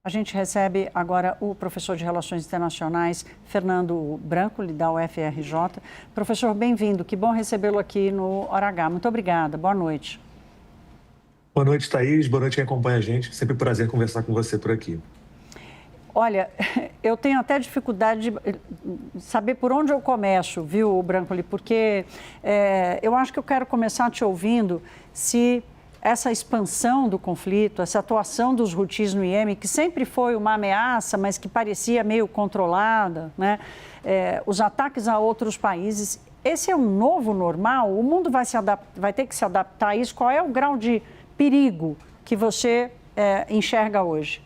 A gente recebe agora o professor de Relações Internacionais, Fernando Branco, da UFRJ. Professor, bem-vindo. Que bom recebê-lo aqui no Hora H. Muito obrigada. Boa noite. Boa noite, Thaís. Boa noite quem acompanha a gente. Sempre um prazer conversar com você por aqui. Olha, eu tenho até dificuldade de saber por onde eu começo, viu, Brancoli? Porque eu acho que eu quero começar te ouvindo se essa expansão do conflito, essa atuação dos Houthis no Iêmen, que sempre foi uma ameaça, mas que parecia meio controlada, né? Os ataques a outros países, esse é um novo normal? O mundo vai ter que se adaptar a isso? Qual é o grau de perigo que você enxerga hoje?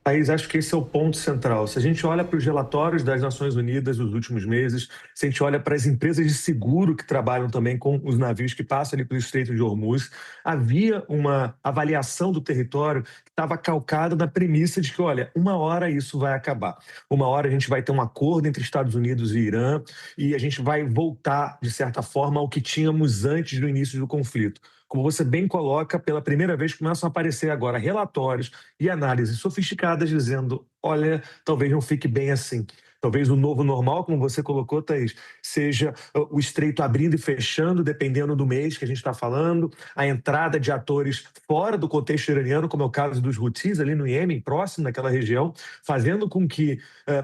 Thaís, acho que esse é o ponto central. Se a gente olha para os relatórios das Nações Unidas dos últimos meses, se a gente olha para as empresas de seguro que trabalham também com os navios que passam ali pelo Estreito de Hormuz, havia uma avaliação do território que estava calcada na premissa de que, olha, uma hora isso vai acabar. Uma hora a gente vai ter um acordo entre Estados Unidos e Irã e a gente vai voltar, de certa forma, ao que tínhamos antes do início do conflito. Como você bem coloca, pela primeira vez começam a aparecer agora relatórios e análises sofisticadas dizendo, olha, talvez não fique bem assim. Talvez o novo normal, como você colocou, Thaís, seja o estreito abrindo e fechando, dependendo do mês que a gente está falando, a entrada de atores fora do contexto iraniano, como é o caso dos Houthis ali no Iêmen, próximo daquela região, fazendo com que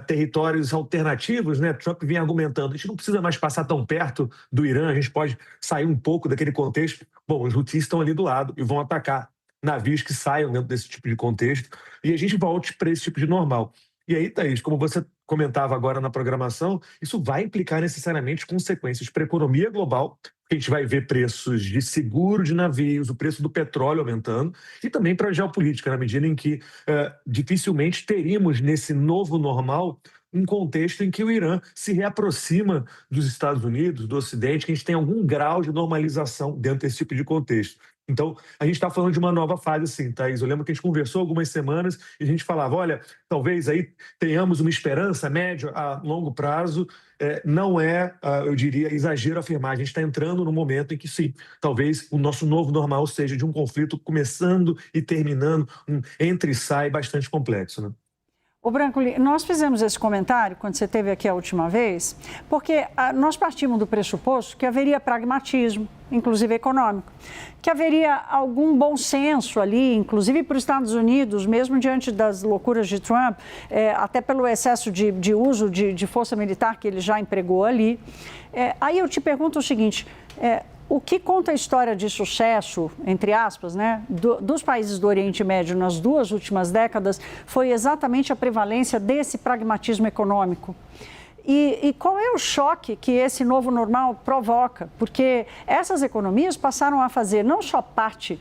territórios alternativos, né, Trump vinha argumentando, a gente não precisa mais passar tão perto do Irã, a gente pode sair um pouco daquele contexto. Bom, os Houthis estão ali do lado e vão atacar navios que saiam dentro desse tipo de contexto e a gente volte para esse tipo de normal. E aí, Thaís, como você comentava agora na programação, isso vai implicar necessariamente consequências para a economia global, porque a gente vai ver preços de seguro de navios, o preço do petróleo aumentando, e também para a geopolítica, na medida em que dificilmente teríamos nesse novo normal um contexto em que o Irã se reaproxima dos Estados Unidos, do Ocidente, que a gente tem algum grau de normalização dentro desse tipo de contexto. Então, a gente está falando de uma nova fase, sim, Thaís. Eu lembro que a gente conversou algumas semanas e a gente falava, olha, talvez aí tenhamos uma esperança a médio, a longo prazo. Não é, eu diria, exagero afirmar. A gente está entrando num momento em que, sim, talvez o nosso novo normal seja de um conflito começando e terminando, um entre e sai bastante complexo, né? Ô Brancoli, nós fizemos esse comentário quando você esteve aqui a última vez, porque nós partimos do pressuposto que haveria pragmatismo, inclusive econômico, que haveria algum bom senso ali, inclusive para os Estados Unidos, mesmo diante das loucuras de Trump, até pelo excesso de uso de força militar que ele já empregou ali. Aí eu te pergunto o seguinte, o que conta a história de sucesso, entre aspas, né, dos países do Oriente Médio nas duas últimas décadas foi exatamente a prevalência desse pragmatismo econômico. E qual é o choque que esse novo normal provoca? Porque essas economias passaram a fazer não só parte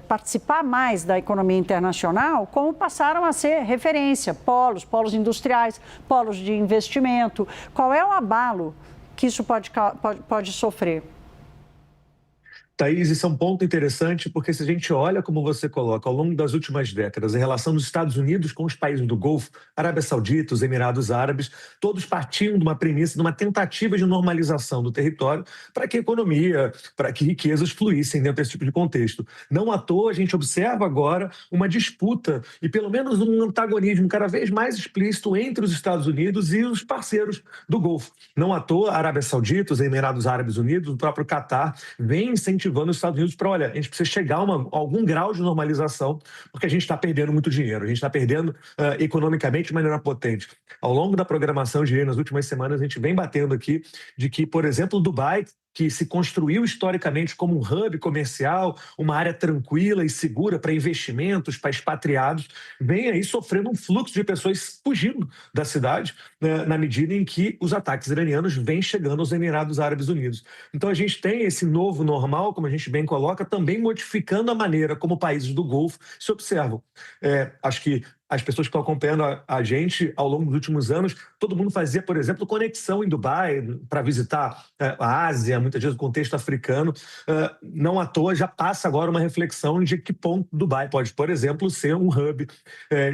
participar mais da economia internacional, como passaram a ser referência, polos industriais, polos de investimento. Qual é o abalo que isso pode sofrer? Thaís, isso é um ponto interessante, porque se a gente olha, como você coloca, ao longo das últimas décadas, a relação dos Estados Unidos com os países do Golfo, Arábia Saudita, os Emirados Árabes, todos partiam de uma premissa, de uma tentativa de normalização do território para que a economia, para que riquezas fluíssem dentro desse tipo de contexto. Não à toa, a gente observa agora uma disputa e pelo menos um antagonismo cada vez mais explícito entre os Estados Unidos e os parceiros do Golfo. Não à toa, a Arábia Saudita, os Emirados Árabes Unidos, o próprio Catar, vem incentivando os Estados Unidos para, olha, a gente precisa chegar a algum grau de normalização, porque a gente está perdendo muito dinheiro, a gente está perdendo economicamente de maneira potente. Ao longo da programação de nas últimas semanas, a gente vem batendo aqui de que, por exemplo, Dubai, que se construiu historicamente como um hub comercial, uma área tranquila e segura para investimentos, para expatriados, vem aí sofrendo um fluxo de pessoas fugindo da cidade, né, na medida em que os ataques iranianos vêm chegando aos Emirados Árabes Unidos. Então a gente tem esse novo normal, como a gente bem coloca, também modificando a maneira como países do Golfo se observam. Acho que as pessoas que estão acompanhando a gente ao longo dos últimos anos, todo mundo fazia, por exemplo, conexão em Dubai para visitar a Ásia, muitas vezes o contexto africano. Não à toa já passa agora uma reflexão de que ponto Dubai pode, por exemplo, ser um hub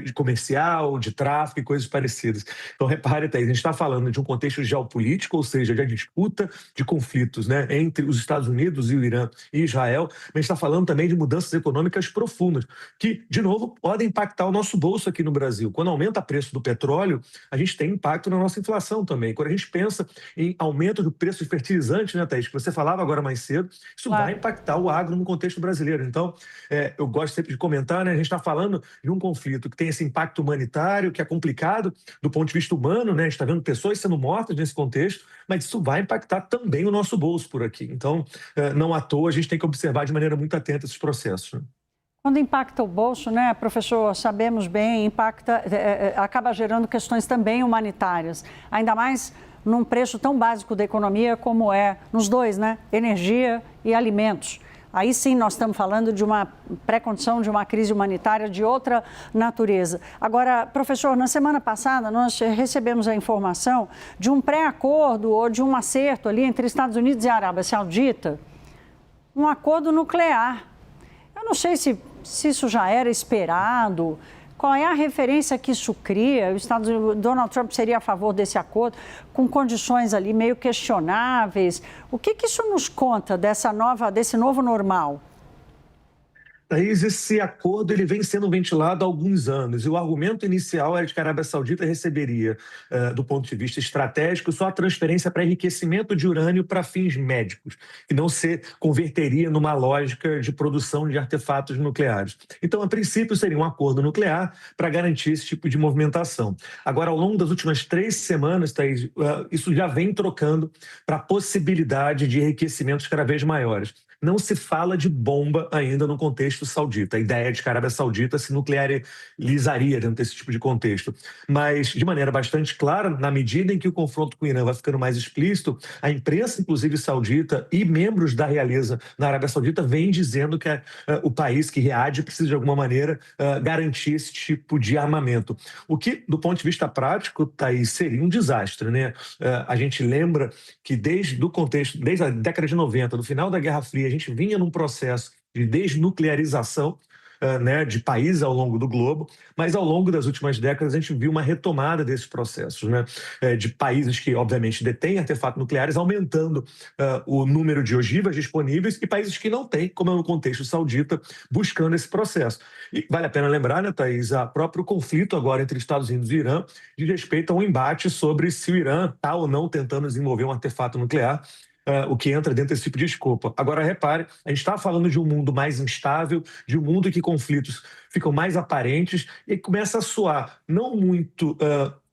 de comercial, de tráfico e coisas parecidas. Então, repare, Thaís, a gente está falando de um contexto geopolítico, ou seja, de disputa, de conflitos, né, entre os Estados Unidos e o Irã e Israel, mas a gente está falando também de mudanças econômicas profundas, que, de novo, podem impactar o nosso bolso aqui no Brasil. Quando aumenta o preço do petróleo, a gente tem impacto na nossa inflação também. Quando a gente pensa em aumento do preço de fertilizantes, né, Thaís, que você falava agora mais cedo, isso vai impactar o agro no contexto brasileiro. Então, eu gosto sempre de comentar, né, a gente está falando de um conflito que tem esse impacto humanitário, que é complicado do ponto de vista humano, né, a gente está vendo pessoas sendo mortas nesse contexto, mas isso vai impactar também o nosso bolso por aqui. Então, não à toa, a gente tem que observar de maneira muito atenta esses processos, né? Quando impacta o bolso, né, professor, sabemos bem, acaba gerando questões também humanitárias, ainda mais num preço tão básico da economia como é nos dois, né, energia e alimentos. Aí sim nós estamos falando de uma pré-condição de uma crise humanitária de outra natureza. Agora, professor, na semana passada nós recebemos a informação de um pré-acordo ou de um acerto ali entre Estados Unidos e a Arábia Saudita, um acordo nuclear. Eu não sei se isso já era esperado, qual é a referência que isso cria. Donald Trump seria a favor desse acordo, com condições ali meio questionáveis. O que isso nos conta desse novo normal? Thaís, esse acordo ele vem sendo ventilado há alguns anos e o argumento inicial era de que a Arábia Saudita receberia, do ponto de vista estratégico, só a transferência para enriquecimento de urânio para fins médicos e não se converteria numa lógica de produção de artefatos nucleares. Então, a princípio, seria um acordo nuclear para garantir esse tipo de movimentação. Agora, ao longo das últimas 3 semanas, Thaís, isso já vem trocando para a possibilidade de enriquecimentos cada vez maiores. Não se fala de bomba ainda no contexto saudita. A ideia de que a Arábia Saudita se nuclearizaria dentro desse tipo de contexto. Mas, de maneira bastante clara, na medida em que o confronto com o Irã vai ficando mais explícito, a imprensa, inclusive saudita, e membros da realeza na Arábia Saudita vêm dizendo que o país que reage precisa, de alguma maneira, garantir esse tipo de armamento. O que, do ponto de vista prático, Thaís, seria um desastre, né? A gente lembra que desde a década de 90, do final da Guerra Fria, a gente vinha num processo de desnuclearização, né, de países ao longo do globo, mas ao longo das últimas décadas a gente viu uma retomada desses processos, né, de países que, obviamente, detêm artefatos nucleares, aumentando o número de ogivas disponíveis, e países que não têm, como é no contexto saudita, buscando esse processo. E vale a pena lembrar, né, Thaís, o próprio conflito agora entre Estados Unidos e Irã diz respeito a um embate sobre se o Irã está ou não tentando desenvolver um artefato nuclear, o que entra dentro desse tipo de escopo. Agora, repare, a gente está falando de um mundo mais instável, de um mundo em que conflitos ficam mais aparentes e começa a soar não muito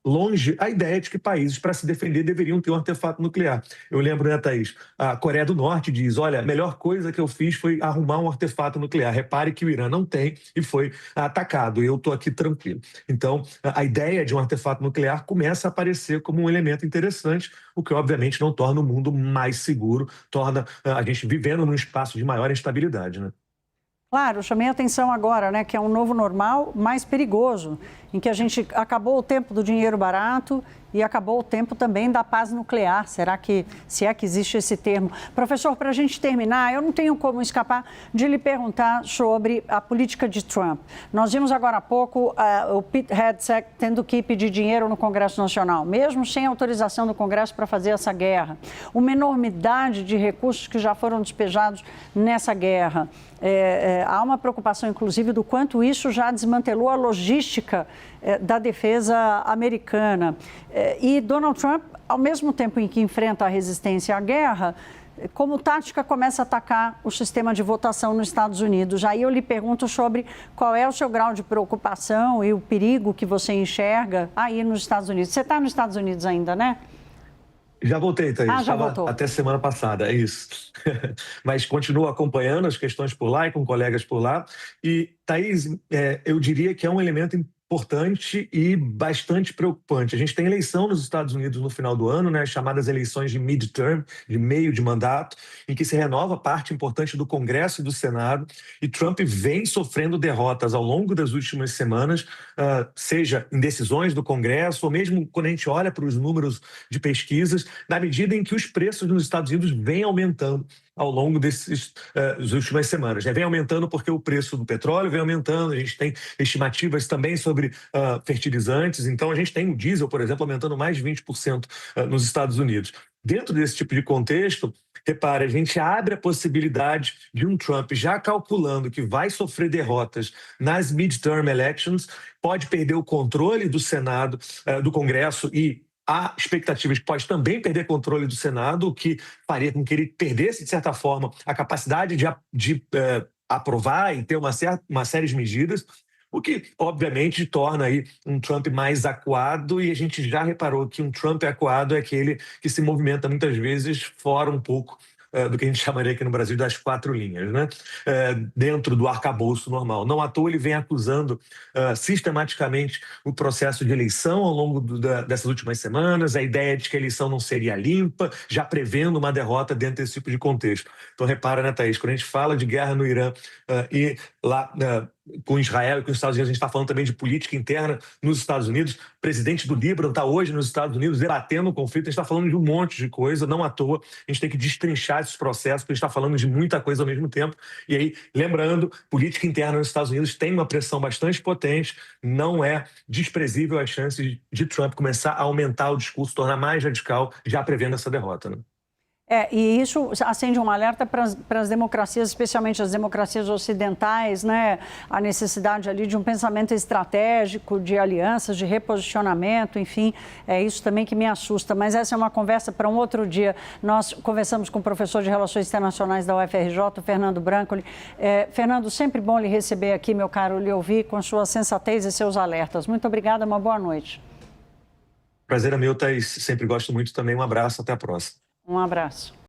longe a ideia de que países, para se defender, deveriam ter um artefato nuclear. Eu lembro, né, Thaís? A Coreia do Norte diz, olha, a melhor coisa que eu fiz foi arrumar um artefato nuclear. Repare que o Irã não tem e foi atacado. Eu estou aqui tranquilo. Então, a ideia de um artefato nuclear começa a aparecer como um elemento interessante, o que, obviamente, não torna o mundo mais seguro, torna a gente vivendo num espaço de maior instabilidade, né? Claro, eu chamei a atenção agora, né, que é um novo normal mais perigoso, em que a gente acabou o tempo do dinheiro barato e acabou o tempo também da paz nuclear. Será que, se é que existe esse termo? Professor, para a gente terminar, eu não tenho como escapar de lhe perguntar sobre a política de Trump. Nós vimos agora há pouco o Pete Hegseth tendo que pedir dinheiro no Congresso Nacional, mesmo sem autorização do Congresso para fazer essa guerra. Uma enormidade de recursos que já foram despejados nessa guerra. Há uma preocupação, inclusive, do quanto isso já desmantelou a logística da defesa americana. E Donald Trump, ao mesmo tempo em que enfrenta a resistência à guerra, como tática começa a atacar o sistema de votação nos Estados Unidos. Aí eu lhe pergunto sobre qual é o seu grau de preocupação e o perigo que você enxerga aí nos Estados Unidos. Você está nos Estados Unidos ainda, né? Já voltei, Thaís. Já voltou. Até semana passada, é isso. Mas continuo acompanhando as questões por lá e com colegas por lá. E, Thaís, eu diria que é um elemento importante importante e bastante preocupante. A gente tem eleição nos Estados Unidos no final do ano, né, as chamadas eleições de midterm, de meio de mandato, em que se renova parte importante do Congresso e do Senado, e Trump vem sofrendo derrotas ao longo das últimas semanas, seja em decisões do Congresso, ou mesmo quando a gente olha para os números de pesquisas, na medida em que os preços nos Estados Unidos vêm aumentando ao longo das últimas semanas. Vem aumentando porque o preço do petróleo vem aumentando, a gente tem estimativas também sobre fertilizantes, então a gente tem o diesel, por exemplo, aumentando mais de 20% nos Estados Unidos. Dentro desse tipo de contexto, repare, a gente abre a possibilidade de um Trump já calculando que vai sofrer derrotas nas midterm elections, pode perder o controle do Senado, do Congresso, e há expectativas que pode também perder controle do Senado, o que faria com que ele perdesse, de certa forma, a capacidade de aprovar e ter uma série de medidas, o que, obviamente, torna aí um Trump mais acuado, e a gente já reparou que um Trump acuado é aquele que se movimenta muitas vezes fora um pouco do que a gente chamaria aqui no Brasil das 4 linhas, né? Dentro do arcabouço normal. Não à toa ele vem acusando sistematicamente o processo de eleição ao longo dessas últimas semanas, a ideia de que a eleição não seria limpa, já prevendo uma derrota dentro desse tipo de contexto. Então repara, né, Thaís, quando a gente fala de guerra no Irã e lá com Israel e com os Estados Unidos, a gente está falando também de política interna nos Estados Unidos. O presidente do Líbano está hoje nos Estados Unidos debatendo o conflito. A gente está falando de um monte de coisa, não à toa. A gente tem que destrinchar esses processos, porque a gente está falando de muita coisa ao mesmo tempo. E aí, lembrando, política interna nos Estados Unidos tem uma pressão bastante potente, não é desprezível a chance de Trump começar a aumentar o discurso, tornar mais radical, já prevendo essa derrota, né? E isso acende um alerta para as democracias, especialmente as democracias ocidentais, né? A necessidade ali de um pensamento estratégico, de alianças, de reposicionamento, enfim, é isso também que me assusta. Mas essa é uma conversa para um outro dia. Nós conversamos com o professor de Relações Internacionais da UFRJ, o Fernando Brancoli. Fernando, sempre bom lhe receber aqui, meu caro, lhe ouvir com sua sensatez e seus alertas. Muito obrigada, uma boa noite. Prazer é meu, Thaís. Sempre gosto muito também. Um abraço, até a próxima. Um abraço.